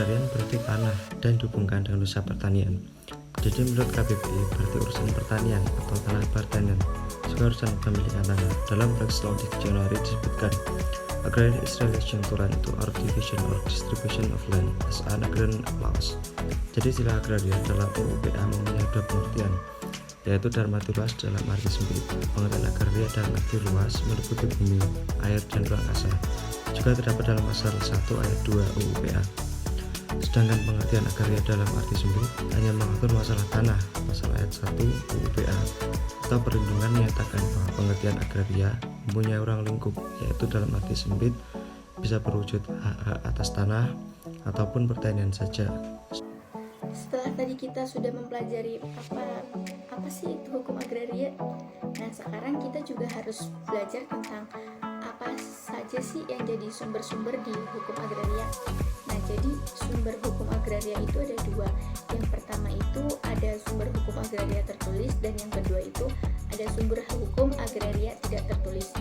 agrarian berarti tanah dan dihubungkan dengan usaha pertanian. Jadi menurut KBBI berarti urusan pertanian atau tanah pertanian juga urusan pemilikan tanah. Dalam teks law dictionary disebutkan agrarian is relation to land to or division or distribution of land as an agrarian laws. Jadi istilah agraria dalam UU/PA mempunyai dua pengertian, yaitu dalam arti luas dalam arti sempit. Pengertian agraria dalam arti luas meliputi bumi, air, dan ruang angkasa. Juga terdapat dalam pasal 1 ayat 2 UU/PA. Sedangkan pengertian agraria dalam arti sempit hanya mengatur masalah tanah, pasal ayat 1 UU/PA. Atau perlindungan menyatakan bahwa pengertian agraria mempunyai ruang lingkup, yaitu dalam arti sempit bisa berwujud hak-hak atas tanah ataupun pertanian saja. Setelah tadi kita sudah mempelajari apa sih itu hukum agraria, nah sekarang kita juga harus belajar tentang apa saja sih yang jadi sumber-sumber di hukum agraria. Nah, jadi sumber hukum agraria itu ada dua. Yang pertama itu ada sumber hukum agraria tertulis, dan yang kedua itu ada sumber hukum agraria tidak tertulis.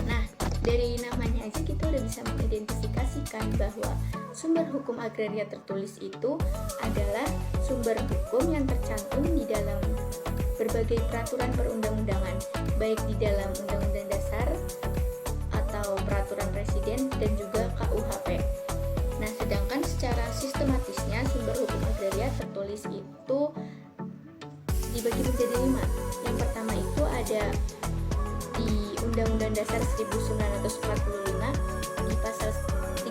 Nah, dari namanya aja kita udah bisa mengidentifikasikan bahwa sumber hukum agraria tertulis itu adalah sumber hukum yang tercantum di dalam berbagai peraturan perundang-undangan, baik di dalam Undang-Undang Dasar atau Peraturan Presiden dan juga KUHP. Nah, sedangkan secara sistematisnya sumber hukum agraria tertulis itu dibagi menjadi 5. Yang pertama itu ada di Undang-Undang Dasar 1945 di pasal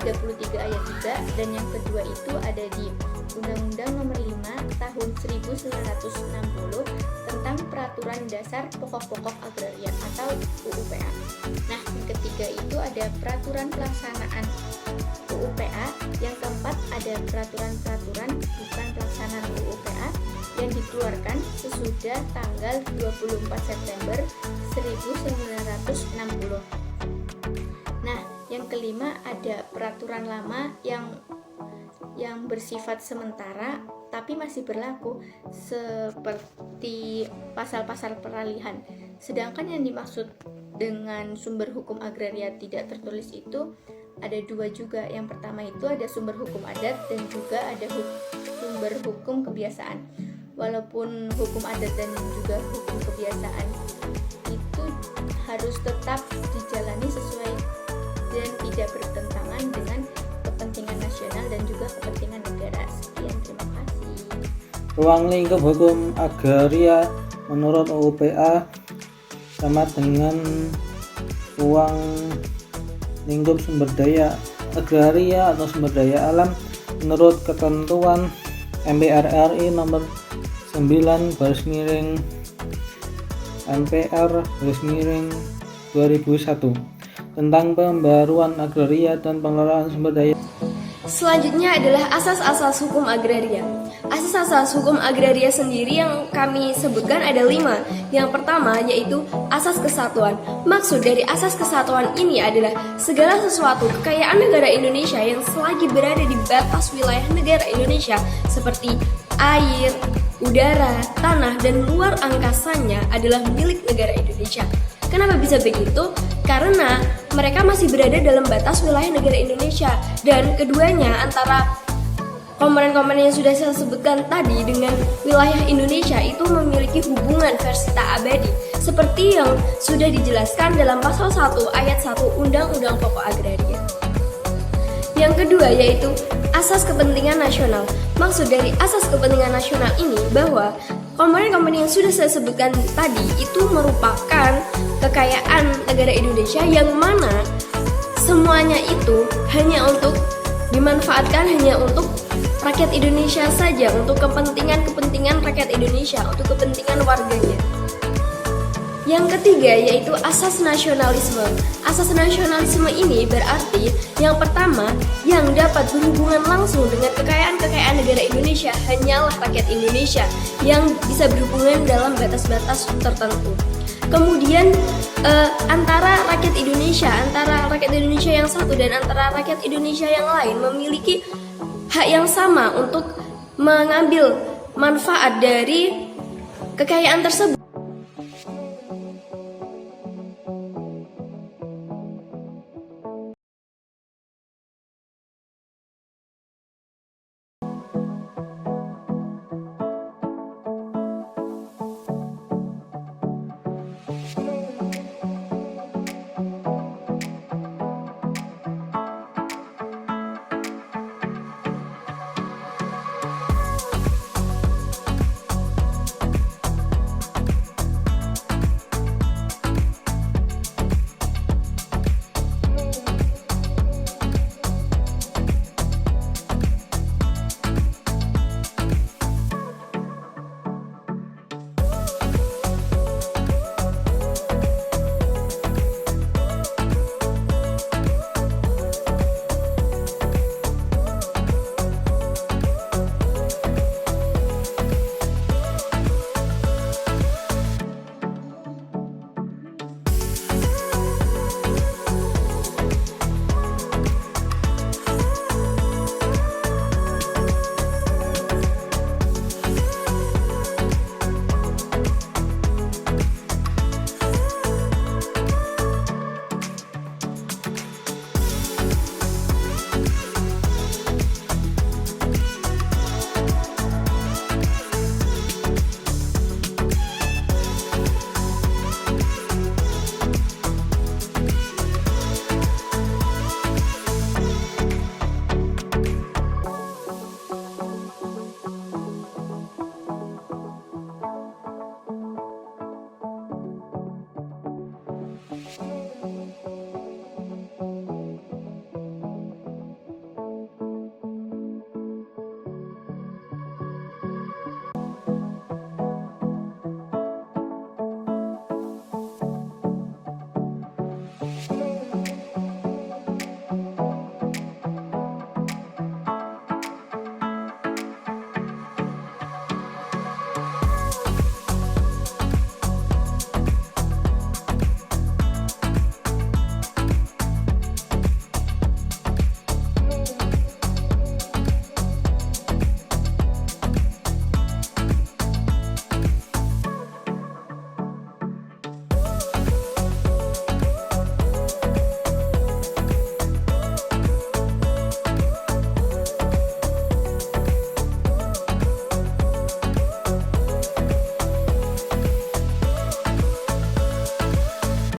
33 ayat 3, dan yang kedua itu ada di Undang-Undang Nomor 5 Tahun 1960 tentang Peraturan Dasar Pokok-pokok Agraria atau UU/PA. Nah, yang ketiga itu ada Peraturan Pelaksanaan UU/PA. Yang keempat ada peraturan-peraturan bukan pelaksanaan UU/PA yang dikeluarkan sesudah tanggal 24 September 1960. Nah, yang kelima ada peraturan lama yang bersifat sementara tapi masih berlaku, seperti pasal-pasal peralihan. Sedangkan yang dimaksud dengan sumber hukum agraria tidak tertulis itu ada dua juga. Yang pertama itu ada sumber hukum adat dan juga ada sumber hukum kebiasaan. Walaupun hukum adat dan juga hukum kebiasaan itu harus tetap dijalani sesuai dan tidak bertentangan dengan kepentingan nasional dan juga kepentingan negara. Sekian, terima kasih. Ruang lingkup hukum agraria menurut UU/PA sama dengan ruang lingkup sumber daya agraria atau sumber daya alam menurut ketentuan MPR RI nomor 9/MPR/2001 tentang pembaruan agraria dan pengelolaan sumber daya. Selanjutnya adalah asas-asas hukum agraria. Asas-asas hukum agraria sendiri yang kami sebutkan ada 5. Yang pertama yaitu asas kesatuan. Maksud dari asas kesatuan ini adalah segala sesuatu kekayaan negara Indonesia yang selagi berada di batas wilayah negara Indonesia seperti air, udara, tanah, dan luar angkasanya adalah milik negara Indonesia. Kenapa bisa begitu? Karena mereka masih berada dalam batas wilayah negara Indonesia, dan keduanya antara komponen-komponen yang sudah saya sebutkan tadi dengan wilayah Indonesia itu memiliki hubungan versi tak abadi seperti yang sudah dijelaskan dalam pasal 1 ayat 1 Undang-Undang Pokok Agraria. Yang kedua yaitu asas kepentingan nasional. Maksud dari asas kepentingan nasional ini bahwa komponen-komponen yang sudah saya sebutkan tadi itu merupakan kekayaan negara Indonesia yang mana semuanya itu hanya untuk dimanfaatkan hanya untuk rakyat Indonesia saja, untuk kepentingan rakyat Indonesia, untuk kepentingan warganya. Yang ketiga yaitu asas nasionalisme. Asas nasionalisme ini berarti yang pertama yang dapat berhubungan langsung dengan kekayaan negara Indonesia hanyalah rakyat Indonesia yang bisa berhubungan dalam batas-batas tertentu. Kemudian antara rakyat Indonesia yang satu dan antara rakyat Indonesia yang lain memiliki hak yang sama untuk mengambil manfaat dari kekayaan tersebut.